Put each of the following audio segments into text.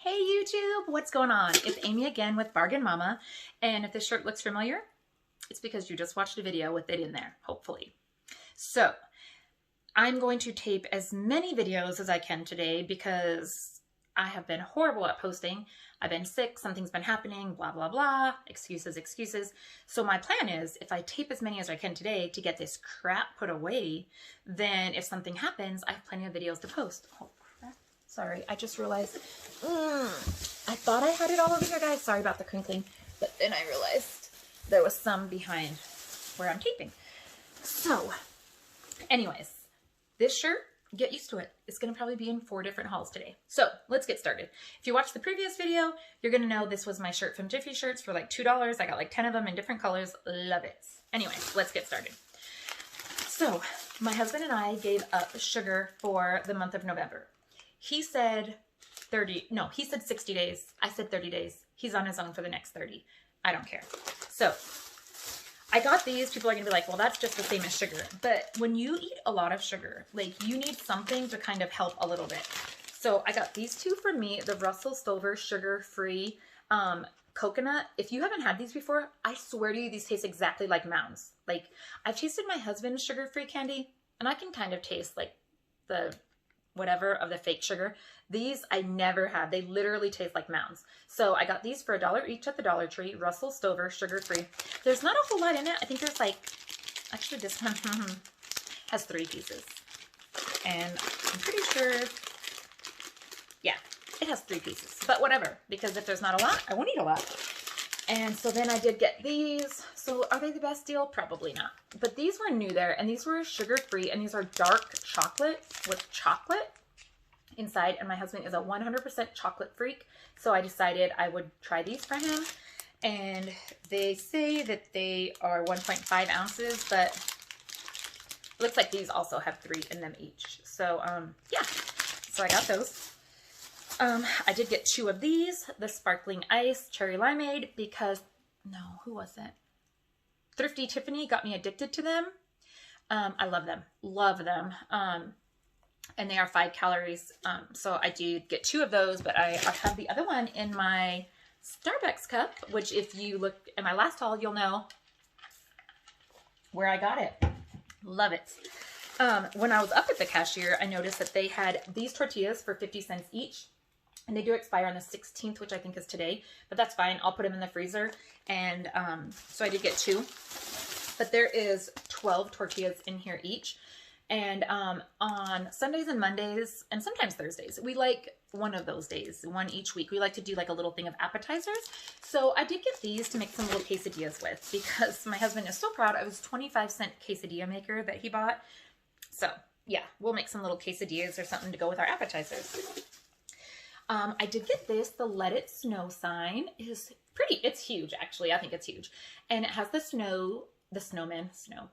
Hey YouTube, what's going on? It's Amy again with Bargain Mama, and if this shirt looks familiar, it's because you just watched a video with it in there, hopefully. So, I'm going to tape as many videos as I can today because I have been horrible at posting. I've been sick, something's been happening, blah, blah, blah, excuses, excuses. So my plan is, if I tape as many as I can today to get this crap put away, then if something happens, I have plenty of videos to post. Oh, crap. Sorry, I just realized, I thought I had it all over here, guys. Sorry about the crinkling, but then I realized there was some behind where I'm taping. So, anyways, this shirt, get used to it. It's going to probably be in 4 different hauls today. So let's get started. If you watched the previous video, you're going to know this was my shirt from Jiffy Shirts for like $2. I got like 10 of them in different colors. Love it. Anyway, let's get started. So my husband and I gave up sugar for the month of November. He said 60 days. I said 30 days. He's on his own for the next 30. I don't care. So I got these. People are going to be like, well, that's just the same as sugar. But when you eat a lot of sugar, like you need something to kind of help a little bit. So I got these 2 for me, the Russell Stover sugar-free coconut. If you haven't had these before, I swear to you, these taste exactly like Mounds. Like I've tasted my husband's sugar-free candy and I can kind of taste like the whatever of the fake sugar. These I never have. They literally taste like Mounds. So I got these for $1 each at the Dollar Tree. Russell Stover, sugar-free. There's not a whole lot in it. I think there's like, actually this one has 3 pieces. And I'm pretty sure, yeah, it has 3 pieces. But whatever, because if there's not a lot, I won't eat a lot. And so then I did get these. So are they the best deal? Probably not. But these were new there, and these were sugar-free, and these are dark chocolate with chocolate inside, and my husband is a 100% chocolate freak, so I decided I would try these for him. And they say that they are 1.5 ounces, but it looks like these also have 3 in them each. So, yeah. So I got those. I did get 2 of these, the Sparkling Ice Cherry Limeade, because, no, who was it? Thrifty Tiffany got me addicted to them. I love them. Love them. And they are 5 calories. So I did get 2 of those, but I have the other one in my Starbucks cup, which if you look at my last haul, you'll know where I got it. Love it. When I was up at the cashier, I noticed that they had these tortillas for 50 cents each. And they do expire on the 16th, which I think is today. But that's fine. I'll put them in the freezer. And so I did get 2. But there is 12 tortillas in here each. And on Sundays and Mondays, and sometimes Thursdays, we like one of those days, one each week. We like to do like a little thing of appetizers. So I did get these to make some little quesadillas with because my husband is so proud of his 25-cent quesadilla maker that he bought. So yeah, we'll make some little quesadillas or something to go with our appetizers. I did get this, the Let It Snow sign is pretty. It's huge, actually. I think it's huge. And it has the snow, the snowman, snow.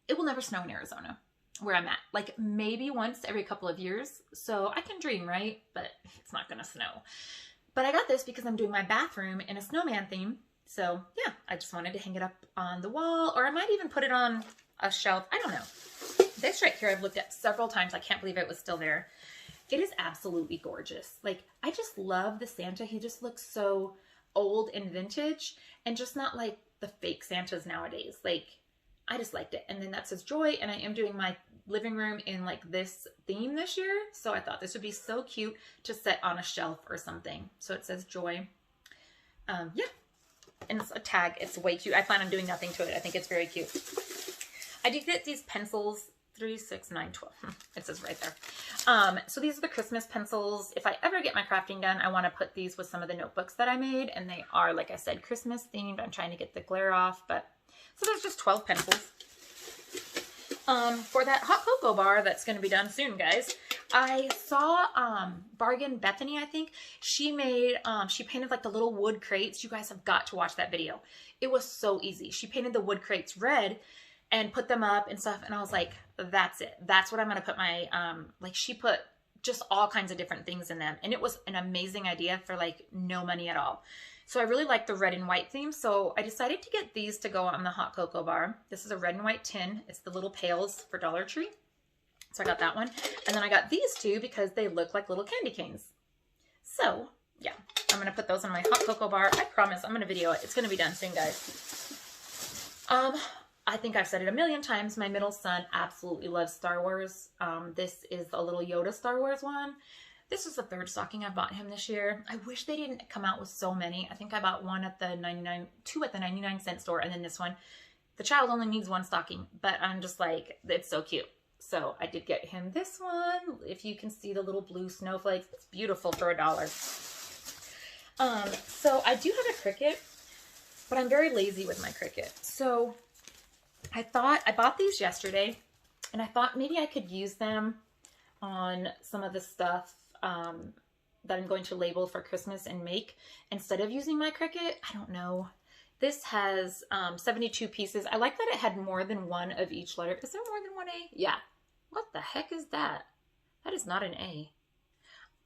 It will never snow in Arizona, where I'm at. Like, maybe once every couple of years. So I can dream, right? But it's not going to snow. But I got this because I'm doing my bathroom in a snowman theme. So, yeah, I just wanted to hang it up on the wall. Or I might even put it on a shelf. I don't know. This right here I've looked at several times. I can't believe it was still there. It is absolutely gorgeous. Like, I just love the Santa. He just looks so old and vintage and just not like the fake Santas nowadays. Like, I just liked it. And then that says Joy, and I am doing my living room in like this theme this year. So I thought this would be so cute to set on a shelf or something. So it says Joy. Yeah. And it's a tag. It's way cute. I plan on doing nothing to it. I think it's very cute. I did get these pencils. 3, 6, 9, 12. It says right there. So these are the Christmas pencils. If I ever get my crafting done, I want to put these with some of the notebooks that I made. And they are, like I said, Christmas themed. I'm trying to get the glare off. But so there's just 12 pencils. For that hot cocoa bar that's going to be done soon, guys, I saw Bargain Bethany, I think. She made, she painted like the little wood crates. You guys have got to watch that video. It was so easy. She painted the wood crates red and put them up and stuff. And I was like, that's it. That's what I'm going to put my, like she put just all kinds of different things in them. And it was an amazing idea for like no money at all. So I really like the red and white theme. So I decided to get these to go on the hot cocoa bar. This is a red and white tin. It's the little pails for Dollar Tree. So I got that one. And then I got these 2 because they look like little candy canes. So yeah, I'm going to put those in my hot cocoa bar. I promise I'm going to video it. It's going to be done soon, guys. I think I've said it a million times. My middle son absolutely loves Star Wars. This is a little Yoda Star Wars one. This is the third stocking I bought him this year. I wish they didn't come out with so many. I think I bought two at the 99-cent store, and then this one. The child only needs one stocking, but I'm just like, it's so cute. So I did get him this one. If you can see the little blue snowflakes, it's beautiful for $1. So I do have a Cricut, but I'm very lazy with my Cricut. So I bought these yesterday, and I thought maybe I could use them on some of the stuff that I'm going to label for Christmas and make instead of using my Cricut. I don't know. This has 72 pieces. I like that it had more than one of each letter. Is there more than one A? Yeah. What the heck is that? That is not an A.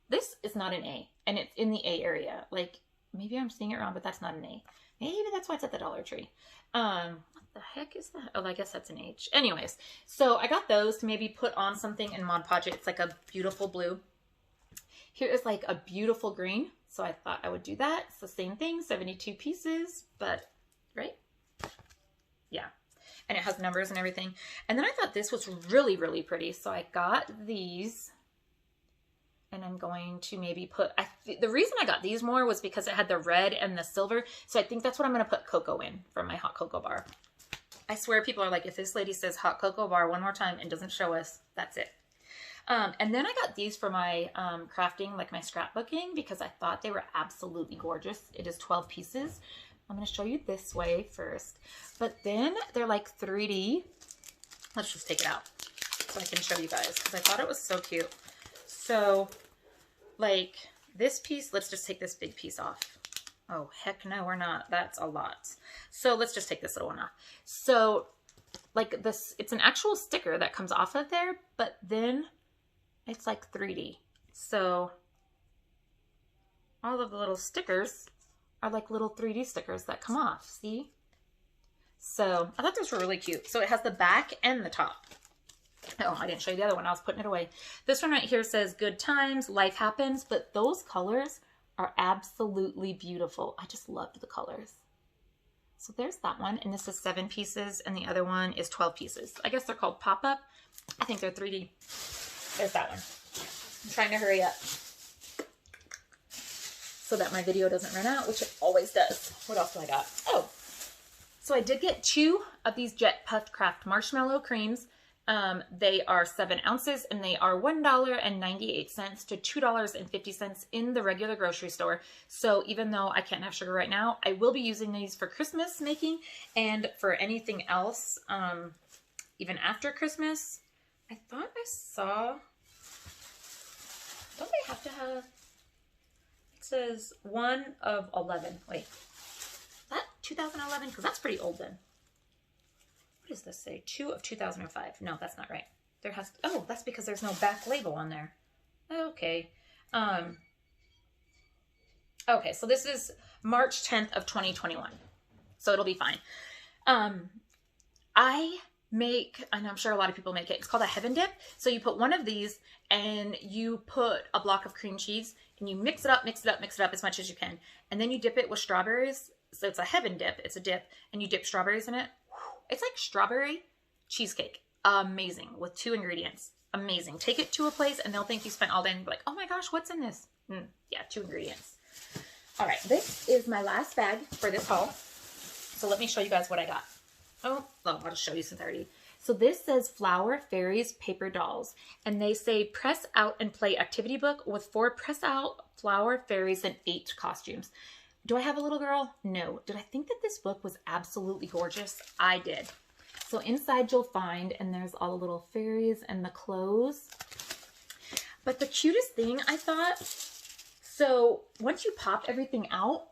This is not an A, and it's in the A area. Like, maybe I'm seeing it wrong, but that's not an A. Maybe that's why it's at the Dollar Tree. What the heck is that? Oh, I guess that's an H. Anyways, so I got those to maybe put on something in Mod Podge. It's like a beautiful blue. Here is like a beautiful green. So I thought I would do that. It's the same thing, 72 pieces, but right? Yeah. And it has numbers and everything. And then I thought this was really, really pretty. So I got these, and I'm going to maybe put, the reason I got these more was because it had the red and the silver. So I think that's what I'm going to put cocoa in for my hot cocoa bar. I swear people are like, if this lady says hot cocoa bar one more time and doesn't show us, that's it. And then I got these for my crafting, like my scrapbooking, because I thought they were absolutely gorgeous. It is 12 pieces. I'm going to show you this way first. But then they're like 3D. Let's just take it out so I can show you guys, because I thought it was so cute. So, like, this piece, let's just take this big piece off. Oh, heck no, we're not. That's a lot. So let's just take this little one off. So, like, this, it's an actual sticker that comes off of there, but then it's like 3D. So all of the little stickers are like little 3D stickers that come off, see? So I thought those were really cute. So it has the back and the top. Oh, I didn't show you the other one. I was putting it away. This one right here says good times, life happens, but those colors are absolutely beautiful. I just loved the colors. So there's that one, and this is 7 pieces, and the other one is 12 pieces. I guess they're called pop-up. I think they're 3D. There's that one. I'm trying to hurry up so that my video doesn't run out, which it always does. What else do I got? Oh, so I did get 2 of these Jet Puffed Craft Marshmallow Creams. They are 7 ounces, and they are $1.98 to $2.50 in the regular grocery store. So even though I can't have sugar right now, I will be using these for Christmas making and for anything else, even after Christmas. I thought I saw, don't they have to have, it says 1 of 11. Wait, is that 2011? Because that's pretty old then. What does this say? 2 of 2005. No, that's not right. There has to, oh, that's because there's no back label on there. Okay. Okay, so this is March 10th of 2021. So it'll be fine. I make, and I'm sure a lot of people make it, it's called a Heaven Dip. So you put one of these and you put a block of cream cheese and you mix it up as much as you can. And then you dip it with strawberries. So it's a Heaven Dip. It's a dip, and you dip strawberries in it. It's like strawberry cheesecake. Amazing. With 2 ingredients. Amazing. Take it to a place and they'll think you spent all day and be like, oh my gosh, what's in this? Yeah, 2 ingredients. All right, this is my last bag for this haul. So let me show you guys what I got. Oh, I'll just show you since I already. So this says Flower Fairies Paper Dolls. And they say press out and play activity book with 4 press out flower fairies and 8 costumes. Do I have a little girl? No. Did I think that this book was absolutely gorgeous? I did. So inside you'll find, and there's all the little fairies and the clothes. But the cutest thing I thought, so once you pop everything out,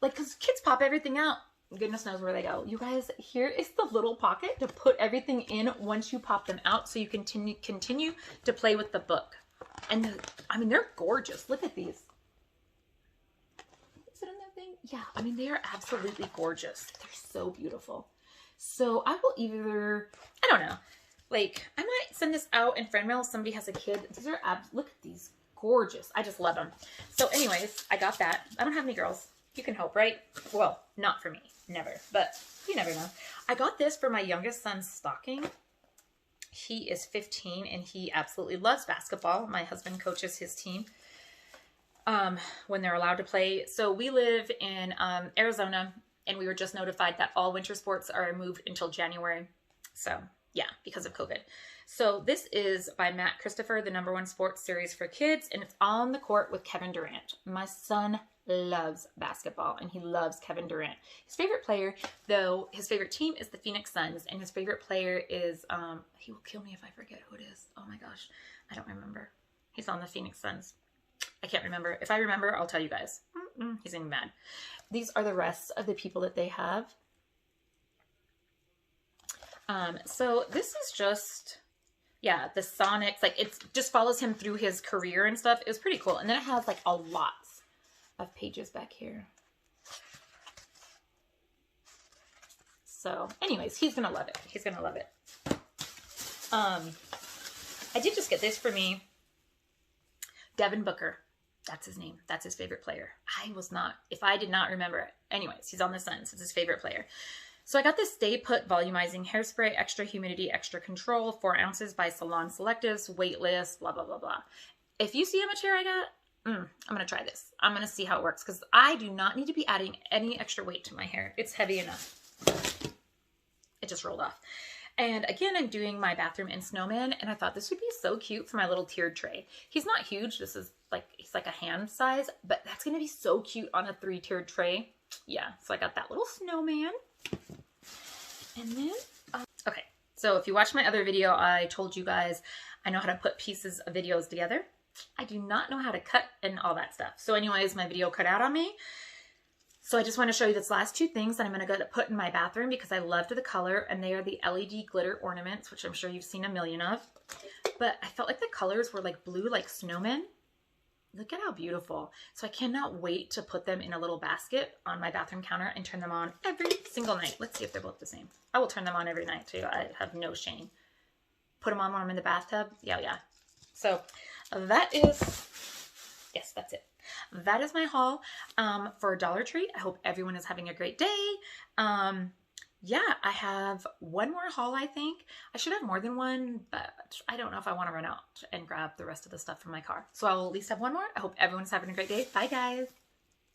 like, because kids pop everything out, goodness knows where they go. You guys, here is the little pocket to put everything in once you pop them out, so you continue to play with the book. And I mean, they're gorgeous. Look at these. Is it in that thing? Yeah, I mean, they are absolutely gorgeous. They're so beautiful. So I will either, I don't know, like, I might send this out in friend mail if somebody has a kid. These are look at these gorgeous. I just love them. So anyways, I got that. I don't have any girls. You can hope, right? Well, not for me. Never. But you never know. I got this for my youngest son's stocking. He is 15 and he absolutely loves basketball. My husband coaches his team when they're allowed to play. So we live in Arizona, and we were just notified that all winter sports are moved until January. So yeah, because of COVID. So this is by Matt Christopher, the #1 sports series for kids, and it's On the Court with Kevin Durant. My son loves basketball, and he loves Kevin Durant. His favorite player, though, his favorite team is the Phoenix Suns, and his favorite player is, he will kill me if I forget who it is. Oh my gosh, I don't remember. He's on the Phoenix Suns. I can't remember. If I remember, I'll tell you guys. He's getting mad. These are the rest of the people that they have. So this is just, yeah, the Sonics, like it just follows him through his career and stuff. It was pretty cool. And then it has like a lot of pages back here. So anyways, he's going to love it. He's going to love it. I did just get this for me. Devin Booker. That's his name. That's his favorite player. If I did not remember it. Anyways, he's on the Suns. It's his favorite player. So I got this Stay Put Volumizing Hairspray, Extra Humidity, Extra Control, 4 ounces by Salon Selectives, weightless, blah, blah, blah, blah. If you see how much hair I got, I'm going to try this. I'm going to see how it works because I do not need to be adding any extra weight to my hair. It's heavy enough. It just rolled off. And again, I'm doing my bathroom in Snowman, and I thought this would be so cute for my little tiered tray. He's not huge. This is like, he's like a hand size, but that's going to be so cute on a 3-tiered tray. Yeah, so I got that little snowman. And then, okay, so if you watched my other video, I told you guys I know how to put pieces of videos together. I do not know how to cut and all that stuff. So anyways, my video cut out on me. So I just want to show you this last 2 things that I'm going to go to put in my bathroom because I loved the color, and they are the LED glitter ornaments, which I'm sure you've seen a million of. But I felt like the colors were like blue, like snowmen. Look at how beautiful. So I cannot wait to put them in a little basket on my bathroom counter and turn them on every single night. Let's see if they're both the same. I will turn them on every night too. I have no shame. Put them on when I'm in the bathtub. Yeah. So that is, yes, that's it. That is my haul for Dollar Tree. I hope everyone is having a great day. Yeah, I have one more haul, I think. I should have more than one, but I don't know if I want to run out and grab the rest of the stuff from my car. So I will at least have one more. I hope everyone's having a great day. Bye, guys.